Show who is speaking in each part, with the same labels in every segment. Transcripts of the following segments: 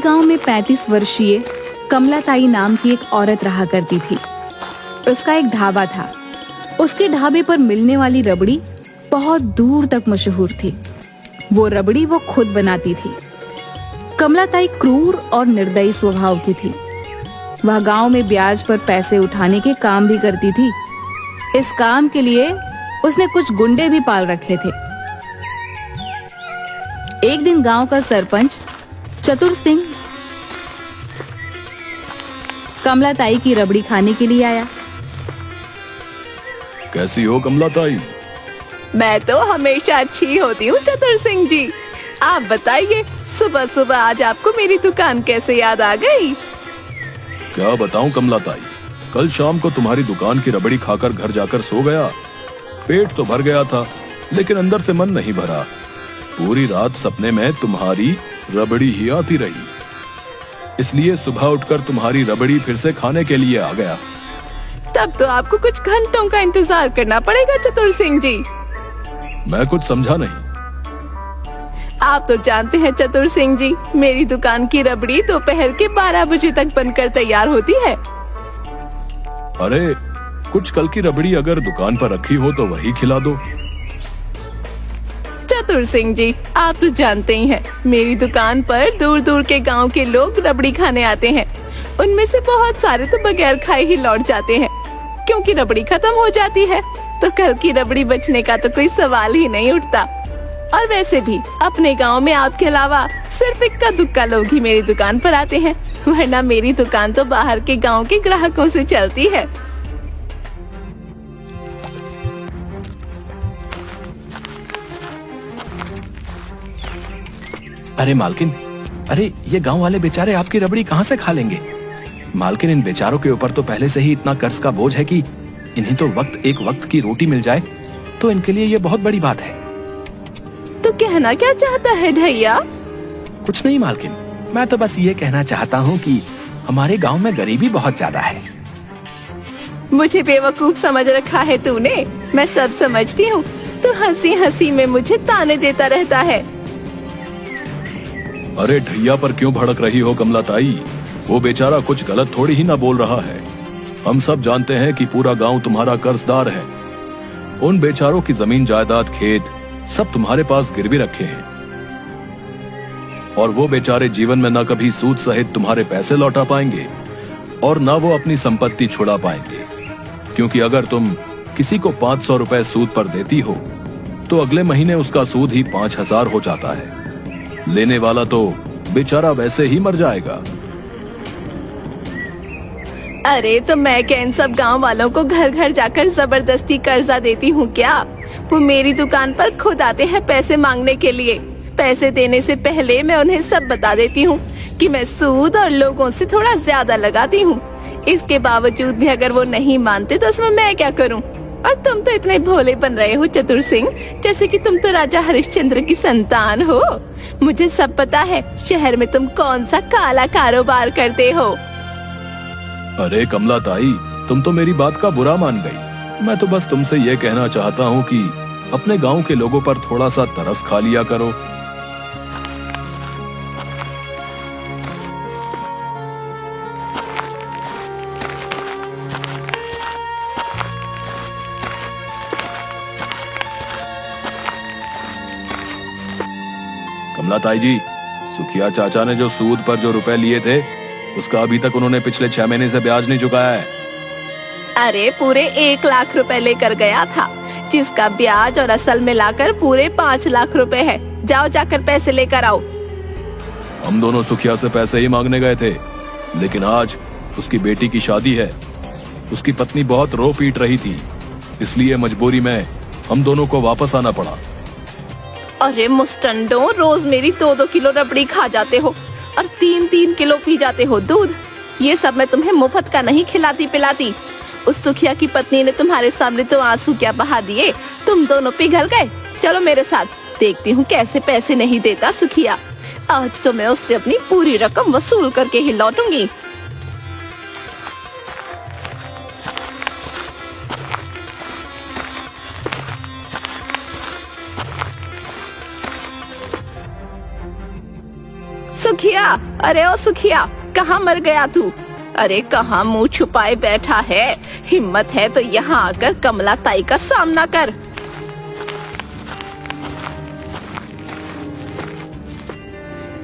Speaker 1: गांव में 35 वर्षीय कमलाताई नाम की एक औरत रहा करती थी। उसका एक ढाबा था। उसके ढाबे पर मिलने वाली रबड़ी बहुत दूर तक मशहूर थी। वो रबड़ी वो खुद बनाती थी। कमलाताई क्रूर और निर्दयी स्वभाव की थी। वह गांव में ब्याज पर पैसे उठाने के काम भी करती थी। इस काम के लिए उसने कुछ गुंडे भी पाल रखे थे। एक दिन गांव का सरपंच चतुर सिंह कमलाताई की रबड़ी खाने के लिए आया।
Speaker 2: कैसी हो कमलाताई?
Speaker 3: मैं तो हमेशा अच्छी होती हूँ चतुर सिंह जी। आप बताइए, सुबह सुबह आज आपको मेरी दुकान कैसे याद आ गई?
Speaker 2: क्या बताऊं कमलाताई, कल शाम को तुम्हारी दुकान की रबड़ी खाकर घर जाकर सो गया। पेट तो भर गया था, लेकिन अंदर से मन नहीं भरा। पूरी रात सपने में तुम्हारी रबड़ी ही आती रही। इसलिए सुबह उठकर तुम्हारी रबड़ी फिर से खाने के लिए आ गया।
Speaker 3: तब तो आपको कुछ घंटों का इंतजार करना पड़ेगा चतुर सिंह जी।
Speaker 2: मैं कुछ समझा नहीं।
Speaker 3: आप तो जानते हैं चतुर सिंह जी, मेरी दुकान की रबड़ी दोपहर के 12 बजे तक बनकर तैयार होती है।
Speaker 2: अरे, कुछ कल की रबड़ी अगर दुकान पर रखी हो तो वही खिला दो।
Speaker 3: चतुर सिंह जी, आप तो जानते ही हैं, मेरी दुकान पर दूर दूर के गांव के लोग रबड़ी खाने आते हैं। उनमें से बहुत सारे तो बगैर खाए ही लौट जाते हैं, क्योंकि रबड़ी खत्म हो जाती है। तो कल की रबड़ी बचने का तो कोई सवाल ही नहीं उठता। और वैसे भी अपने गांव में आपके अलावा सिर्फ इक्का दुक्का लोग ही मेरी दुकान पर आते हैं, वरना मेरी दुकान तो बाहर के गांव के ग्राहकों से चलती है।
Speaker 4: अरे मालकिन, अरे ये गांव वाले बेचारे आपकी रबड़ी कहाँ से खा लेंगे? मालकिन, इन बेचारों के ऊपर तो पहले से ही इतना कर्ज का बोझ है कि इन्हें तो एक वक्त की रोटी मिल जाए तो इनके लिए ये बहुत बड़ी बात है।
Speaker 3: तो कहना क्या चाहता है भैया?
Speaker 4: कुछ नहीं मालकिन, मैं तो बस ये कहना चाहता हूँ कि हमारे गांव में गरीबी बहुत ज्यादा है।
Speaker 3: मुझे बेवकूफ समझ रखा है तूने। मैं सब समझती हूँ। तू हंसी हंसी में मुझे ताने देता रहता है।
Speaker 2: अरे ढैया पर क्यों भड़क रही हो कमलाताई? वो बेचारा कुछ गलत थोड़ी ही ना बोल रहा है। हम सब जानते हैं कि पूरा गांव तुम्हारा कर्जदार है। उन बेचारों की जमीन जायदाद खेत सब तुम्हारे पास गिरवी रखे हैं, और वो बेचारे जीवन में न कभी सूद सहित तुम्हारे पैसे लौटा पाएंगे और न वो अपनी संपत्ति छुड़ा पाएंगे, क्योंकि अगर तुम किसी को 500 रुपए सूद पर देती हो तो अगले महीने उसका सूद ही 5000 हो जाता है। लेने वाला तो बेचारा वैसे ही मर जाएगा।
Speaker 3: अरे तो मैं क्या इन सब गांव वालों को घर घर जाकर जबरदस्ती कर्जा देती हूँ क्या? वो मेरी दुकान पर खुद आते हैं पैसे मांगने के लिए। पैसे देने से पहले मैं उन्हें सब बता देती हूँ कि मैं सूद और लोगों से थोड़ा ज्यादा लगाती हूँ। इसके बावजूद भी अगर वो नहीं मानते तो उसमें मैं क्या करूँ? और तुम तो इतने भोले बन रहे हो चतुर सिंह, जैसे कि तुम तो राजा हरिश्चंद्र की संतान हो। मुझे सब पता है शहर में तुम कौन सा काला कारोबार करते हो।
Speaker 2: अरे कमलाताई, तुम तो मेरी बात का बुरा मान गई। मैं तो बस तुमसे ये कहना चाहता हूँ कि अपने गांव के लोगों पर थोड़ा सा तरस खा लिया करो। कमलाताई जी, सुखिया चाचा ने जो सूद पर जो रुपए लिए थे उसका अभी तक उन्होंने पिछले 6 महीने से ब्याज नहीं चुकाया है।
Speaker 3: अरे पूरे 1 लाख रुपए लेकर गया था, जिसका ब्याज और असल मिलाकर पूरे 5 लाख रुपए है। जाओ जाकर पैसे लेकर आओ।
Speaker 2: हम दोनों सुखिया से पैसे ही मांगने गए थे, लेकिन आज उसकी बेटी की शादी है। उसकी पत्नी बहुत रो पीट रही थी, इसलिए मजबूरी में हम दोनों को वापस आना पड़ा।
Speaker 3: अरे मुस्टंडो, रोज मेरी 2-2 किलो रबड़ी खा जाते हो और 3-3 किलो पी जाते हो दूध। ये सब मैं तुम्हें मुफ्त का नहीं खिलाती पिलाती। उस सुखिया की पत्नी ने तुम्हारे सामने तो आंसू क्या बहा दिए, तुम दोनों पिघल गए। चलो मेरे साथ, देखती हूँ कैसे पैसे नहीं देता सुखिया। आज तो मैं उससे अपनी पूरी रकम वसूल करके ही लौटूंगी। सुखिया, अरे ओ सुखिया, कहाँ मर गया तू? अरे कहाँ मुंह छुपाए बैठा है? हिम्मत है तो यहाँ आकर कमला ताई का सामना कर।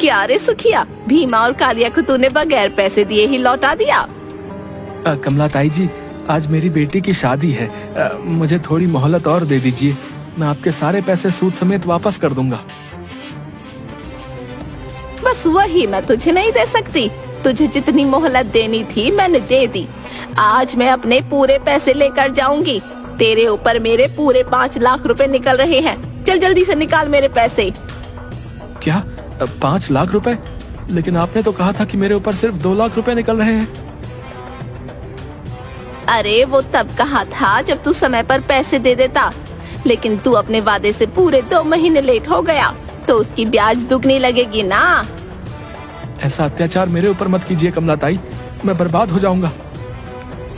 Speaker 3: क्या रे सुखिया, भीमा और कालिया को तूने बगैर पैसे दिए ही लौटा दिया?
Speaker 4: कमला ताई जी, आज मेरी बेटी की शादी है। मुझे थोड़ी मोहलत और दे दीजिए, मैं आपके सारे पैसे सूद समेत वापस कर दूंगा।
Speaker 3: बस वही मैं तुझे नहीं दे सकती। तुझे जितनी मोहलत देनी थी मैंने दे दी। आज मैं अपने पूरे पैसे लेकर जाऊंगी। तेरे ऊपर मेरे पूरे 5 लाख रुपए निकल रहे हैं। चल जल्दी से निकाल मेरे पैसे।
Speaker 4: क्या 5 लाख रुपए? लेकिन आपने तो कहा था कि मेरे ऊपर सिर्फ 2 लाख रुपए निकल रहे हैं।
Speaker 3: अरे वो तब कहा था जब तू समय पर पैसे दे देता, लेकिन तू अपने वादे से पूरे 2 महीने लेट हो गया, तो उसकी ब्याज दुगनी लगेगी ना।
Speaker 4: ऐसा अत्याचार मेरे ऊपर मत कीजिए कमला ताई, मैं बर्बाद हो जाऊंगा।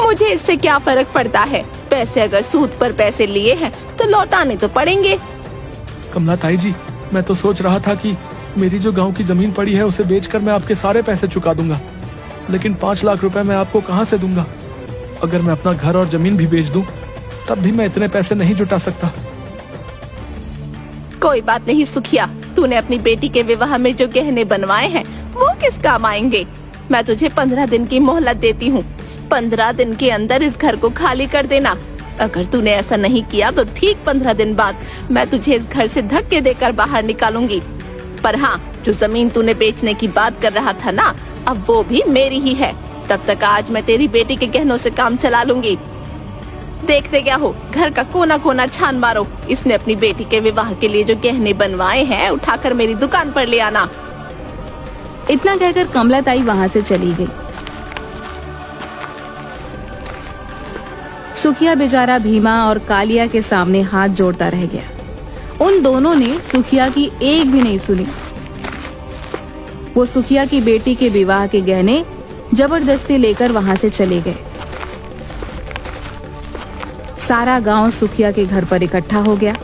Speaker 3: मुझे इससे क्या फर्क पड़ता है? पैसे अगर सूद पर पैसे लिए हैं तो लौटाने तो पड़ेंगे।
Speaker 4: कमला ताई जी, मैं तो सोच रहा था कि मेरी जो गांव की जमीन पड़ी है उसे बेचकर मैं आपके सारे पैसे चुका दूंगा, लेकिन 5 लाख रुपए मैं आपको कहां से दूंगा? अगर मैं अपना घर और जमीन भी बेच दूं, तब भी मैं इतने पैसे नहीं जुटा सकता।
Speaker 3: कोई बात नहीं सुखिया, तूने अपनी बेटी के विवाह में जो गहने बनवाए हैं वो किस काम आएंगे? मैं तुझे 15 दिन की मोहलत देती हूँ। 15 दिन के अंदर इस घर को खाली कर देना। अगर तूने ऐसा नहीं किया तो ठीक 15 दिन बाद मैं तुझे इस घर से धक्के देकर बाहर निकालूंगी। पर हाँ, जो जमीन तूने बेचने की बात कर रहा था ना, अब वो भी मेरी ही है। तब तक आज मैं तेरी बेटी के गहनों से काम चला लूंगी। देखते क्या हो, घर का कोना कोना छान मारो। इसने अपनी बेटी के विवाह के लिए जो गहने बनवाए हैं उठाकर मेरी दुकान पर ले आना।
Speaker 1: इतना कहकर कमला ताई वहां से चली गई। सुखिया बेचारा भीमा और कालिया के सामने हाथ जोड़ता रह गया। उन दोनों ने सुखिया की एक भी नहीं सुनी। वो सुखिया की बेटी के विवाह के गहने जबरदस्ती लेकर वहां से चले गए। सारा गांव सुखिया के घर पर इकट्ठा हो गया।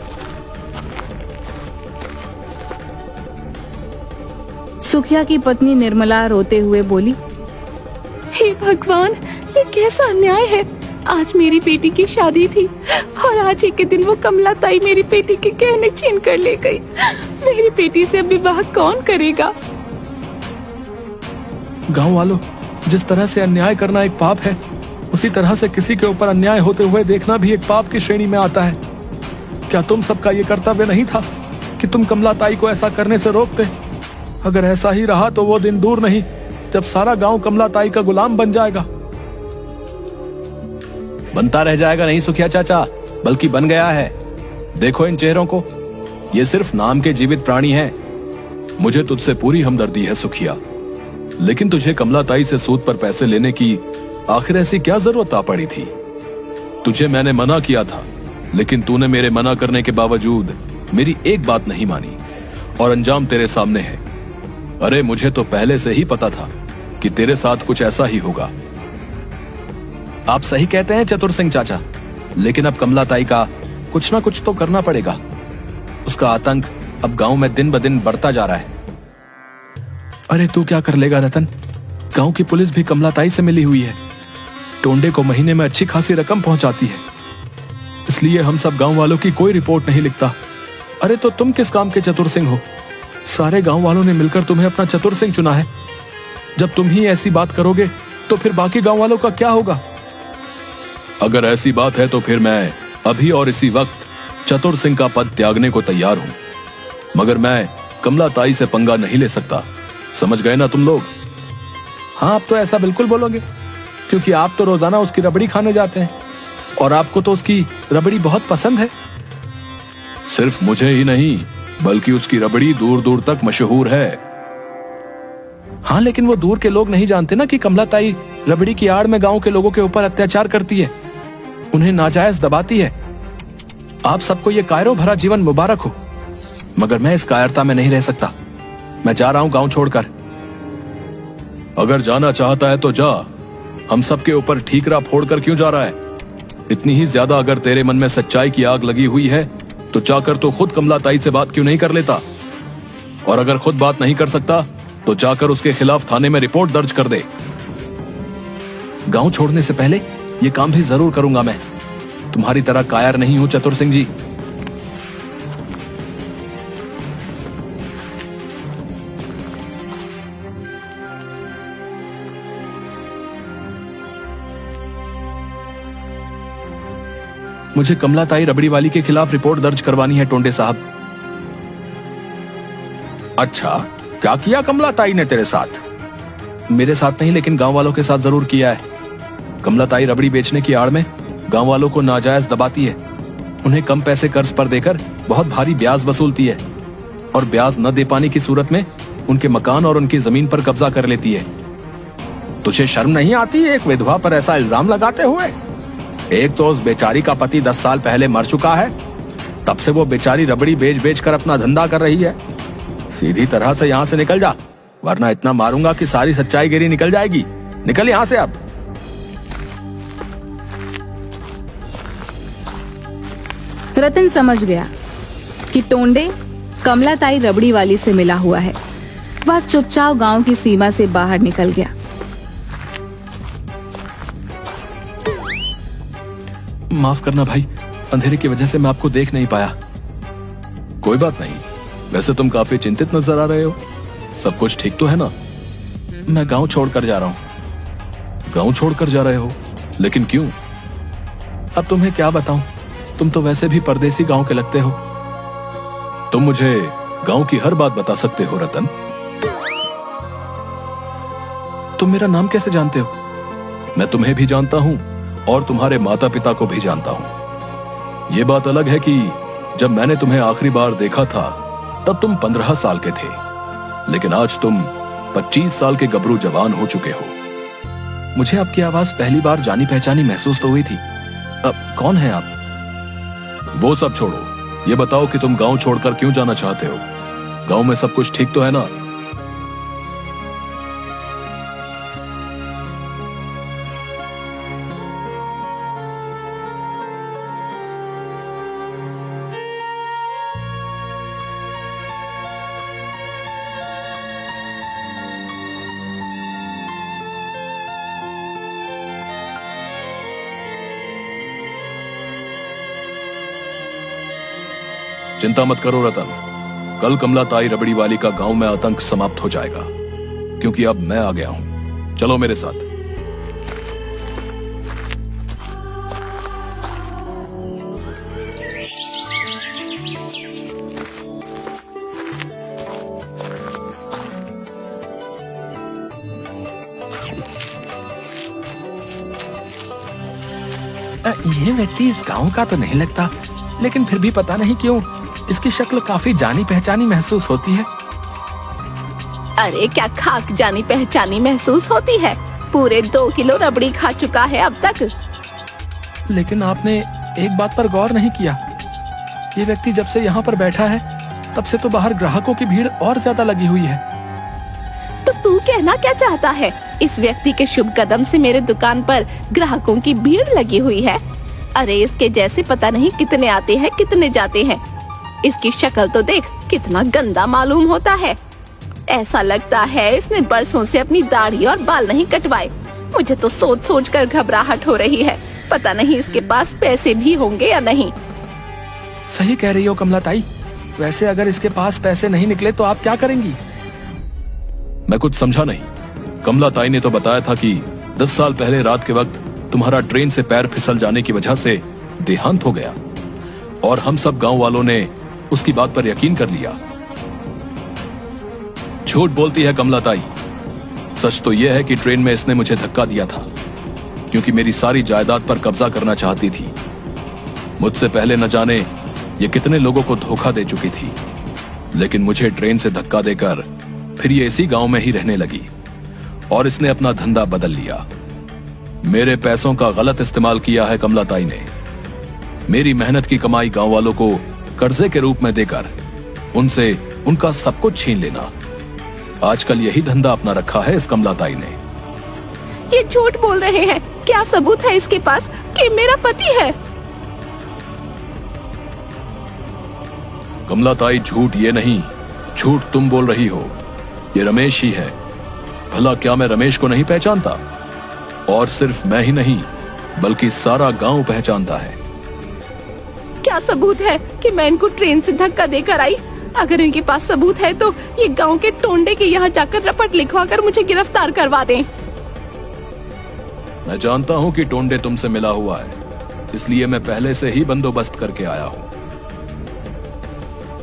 Speaker 1: सुखिया की पत्नी निर्मला रोते हुए बोली,
Speaker 3: हे भगवान, ये कैसा अन्याय है। आज मेरी बेटी की शादी थी और आज ही के दिन वो कमला ताई मेरी बेटी के गहने छीन कर ले गई। मेरी बेटी से अब विवाह कौन करेगा?
Speaker 4: गांव वालों, जिस तरह से अन्याय करना एक पाप है, उसी तरह से किसी के ऊपर अन्याय होते हुए देखना भी एक पाप की श्रेणी में आता है। क्या तुम सबका ये कर्तव्य नहीं था कि तुम कमला ताई को ऐसा करने से रोकते? अगर ऐसा ही रहा तो वो दिन दूर नहीं जब सारा गांव कमला ताई का गुलाम बन जाएगा। बनता रह जाएगा नहीं सुखिया चाचा, बल्कि बन गया है। देखो इन चेहरों को, ये सिर्फ नाम के जीवित प्राणी हैं। मुझे तुझसे पूरी हमदर्दी है सुखिया, लेकिन तुझे कमला ताई से सूद पर पैसे लेने की आखिर ऐसी क्या जरूरत आ पड़ी थी? तुझे मैंने मना किया था, लेकिन तूने मेरे मना करने के बावजूद मेरी एक बात नहीं मानी और अंजाम तेरे सामने है। अरे मुझे तो पहले से ही पता था कि तेरे साथ कुछ ऐसा ही होगा। आप सही कहते हैं चतुर सिंह चाचा, लेकिन अब कमला ताई का कुछ ना कुछ तो करना पड़ेगा। उसका आतंक अब गांव में दिन ब दिन बढ़ता जा रहा है। अरे तू क्या कर लेगा रतन, गांव की पुलिस भी कमला ताई से मिली हुई है। टोंडे को महीने में अच्छी खासी रकम पहुंचाती है, इसलिए हम सब गांव वालों की कोई रिपोर्ट नहीं लिखता। अरे तो तुम किस काम के चतुर सिंह हो? सारे गांव वालों ने मिलकर तुम्हें अपना चतुर सिंह चुना है। जब तुम ही ऐसी बात करोगे तो फिर बाकी गांव वालों का क्या होगा?
Speaker 2: अगर ऐसी बात है तो फिर मैं अभी और इसी वक्त चतुर सिंह का पद त्यागने को तैयार हूं, मगर मैं कमला ताई से पंगा नहीं ले सकता। समझ गए ना तुम लोग?
Speaker 4: हाँ, आप तो ऐसा बिल्कुल बोलोगे, क्योंकि आप तो रोजाना उसकी रबड़ी खाने जाते हैं और आपको तो उसकी रबड़ी बहुत पसंद है।
Speaker 2: सिर्फ मुझे ही नहीं, बल्कि उसकी रबड़ी दूर दूर तक मशहूर है।
Speaker 4: हाँ, लेकिन वो दूर के लोग नहीं जानते ना कि कमला ताई रबड़ी की आड़ में गांव के लोगों के ऊपर अत्याचार करती है, उन्हें नाजायज दबाती है। आप सबको ये कायरों भरा जीवन मुबारक हो, मगर मैं इस कायरता में नहीं रह सकता। मैं जा रहा हूं गांव छोड़कर।
Speaker 2: अगर जाना चाहता है तो जा, हम सबके ऊपर ठीकरा फोड़कर क्यों जा रहा है? इतनी ही ज्यादा अगर तेरे मन में सच्चाई की आग लगी हुई है तो जाकर तो खुद कमला ताई से बात क्यों नहीं कर लेता? और अगर खुद बात नहीं कर सकता तो जाकर उसके खिलाफ थाने में रिपोर्ट दर्ज कर दे।
Speaker 4: गांव छोड़ने से पहले ये काम भी जरूर करूंगा मैं। तुम्हारी तरह कायर नहीं हूं चतुर सिंह जी। मुझे कमलाताई रबड़ी वाली के खिलाफ रिपोर्ट दर्ज करवानी है टोंडे साहब।
Speaker 2: अच्छा, क्या किया कमलाताई ने तेरे साथ?
Speaker 4: मेरे साथ नहीं, लेकिन गांव वालों के साथ जरूर किया है। कमलाताई रबड़ी बेचने की आड़ में गांव वालों को नाजायज दबाती है। उन्हें कम पैसे कर्ज पर देकर बहुत भारी ब्याज वसूलती है और ब्याज न दे पाने की सूरत में उनके मकान और उनकी जमीन पर कब्जा कर लेती है।
Speaker 2: तुझे शर्म नहीं आती एक विधवा पर ऐसा इल्जाम लगाते हुए? एक तो उस बेचारी का पति 10 साल पहले मर चुका है, तब से वो बेचारी रबड़ी बेच बेच कर अपना धंधा कर रही है। सीधी तरह से यहाँ से निकल जा, वरना इतना मारूंगा कि सारी सच्चाई गिरी निकल जाएगी। निकल यहाँ से अब।
Speaker 1: रतन समझ गया कि टोंडे कमलाताई रबड़ी वाली से मिला हुआ है। वह चुपचाप गांव की सीमा से बाहर निकल गया।
Speaker 4: माफ करना भाई, अंधेरे की वजह से मैं आपको देख नहीं पाया।
Speaker 2: कोई बात नहीं, वैसे तुम काफी चिंतित नजर आ रहे हो। सब कुछ ठीक तो है ना?
Speaker 4: मैं गांव छोड़कर जा रहा हूं।
Speaker 2: गांव छोड़कर जा रहे हो? लेकिन क्यों?
Speaker 4: अब तुम्हें क्या बताऊं, तुम तो वैसे भी परदेसी गांव के लगते हो।
Speaker 2: तुम मुझे गांव की हर बात बता सकते हो रतन।
Speaker 4: तुम मेरा नाम कैसे जानते हो?
Speaker 2: मैं तुम्हें भी जानता हूं और तुम्हारे माता पिता को भी जानता हूं। ये बात अलग है कि जब मैंने तुम्हें आखिरी बार देखा था तब तुम 15 साल के थे, लेकिन आज तुम 25 साल के गबरू जवान हो चुके हो।
Speaker 4: मुझे आपकी आवाज पहली बार जानी पहचानी महसूस तो हुई थी। अब कौन है आप?
Speaker 2: वो सब छोड़ो, ये बताओ कि तुम गांव छोड़कर क्यों जाना चाहते हो? गांव में सब कुछ ठीक तो है ना? चिंता मत करो रतन, कल कमलाताई रबड़ी वाली का गांव में आतंक समाप्त हो जाएगा, क्योंकि अब मैं आ गया हूं। चलो मेरे साथ।
Speaker 4: ये व्यक्ति इस गांव का तो नहीं लगता, लेकिन फिर भी पता नहीं क्यों इसकी शक्ल काफी जानी पहचानी महसूस होती है।
Speaker 3: अरे क्या खाक जानी पहचानी महसूस होती है? पूरे 2 किलो रबड़ी खा चुका है अब तक।
Speaker 4: लेकिन आपने एक बात पर गौर नहीं किया, ये व्यक्ति जब से यहाँ पर बैठा है तब से तो बाहर ग्राहकों की भीड़ और ज्यादा लगी हुई है।
Speaker 3: तो तू कहना क्या चाहता है? इस व्यक्ति के शुभ कदम से मेरे दुकान पर ग्राहकों की भीड़ लगी हुई है। अरे इसके जैसे पता नहीं कितने आते हैं कितने जाते हैं। इसकी शक्ल तो देख, कितना गंदा मालूम होता है। ऐसा लगता है इसने बरसों से अपनी दाढ़ी और बाल नहीं कटवाए। मुझे तो सोच सोच कर घबराहट हो रही है। पता नहीं इसके पास पैसे भी होंगे या नहीं।
Speaker 4: सही कह रही हो कमलाताई। वैसे अगर इसके पास पैसे नहीं निकले तो आप क्या करेंगी?
Speaker 2: मैं कुछ समझा नहीं। कमलाताई ने तो बताया था कि 10 साल पहले रात के वक्त तुम्हारा ट्रेन से पैर फिसल जाने की वजह से देहांत हो गया, और हम सब गांव वालों ने उसकी बात पर यकीन कर लिया। झूठ बोलती है कमलाताई। सच तो यह है कि ट्रेन में इसने मुझे धक्का दिया था, क्योंकि मेरी सारी जायदाद पर कब्जा करना चाहती थी। मुझसे पहले न जाने ये कितने लोगों को धोखा दे चुकी थी, लेकिन मुझे ट्रेन से धक्का देकर फिर ये इसी गांव में ही रहने लगी और इसने अपना धंधा बदल लिया। मेरे पैसों का गलत इस्तेमाल किया है कमलाताई ने। मेरी मेहनत की कमाई गांव वालों को कर्जे के रूप में देकर उनसे उनका सब कुछ छीन लेना। आजकल यही धंधा अपना रखा है इस कमलाताई ने।
Speaker 3: ये झूठ बोल रहे हैं। क्या सबूत है इसके पास कि मेरा पति है?
Speaker 2: कमलाताई, झूठ ये नहीं, झूठ तुम बोल रही हो। ये रमेश ही है। भला क्या मैं रमेश को नहीं पहचानता? और सिर्फ मैं ही नहीं बल्कि सारा गांव पहचानता है।
Speaker 3: क्या सबूत है कि मैं इनको ट्रेन से धक्का देकर आई? अगर इनके पास सबूत है तो ये गांव के टोंडे के यहाँ जाकर रपट लिखवाकर मुझे गिरफ्तार करवा दें।
Speaker 2: मैं जानता हूँ कि टोंडे तुमसे मिला हुआ है, इसलिए मैं पहले से ही बंदोबस्त करके आया हूँ।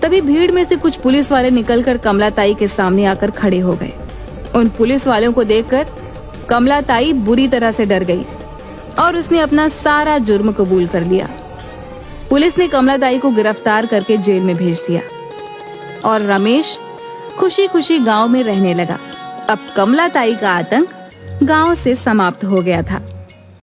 Speaker 1: तभी भीड़ में से कुछ पुलिस वाले निकलकर कमलाताई के सामने आकर खड़े हो गए। उन पुलिस वालों को देखकर कमलाताई बुरी तरह से डर गई और उसने अपना सारा जुर्म कबूल कर लिया। पुलिस ने कमलाताई को गिरफ्तार करके जेल में भेज दिया और रमेश खुशी खुशी गांव में रहने लगा। अब कमलाताई का आतंक गांव से समाप्त हो गया था।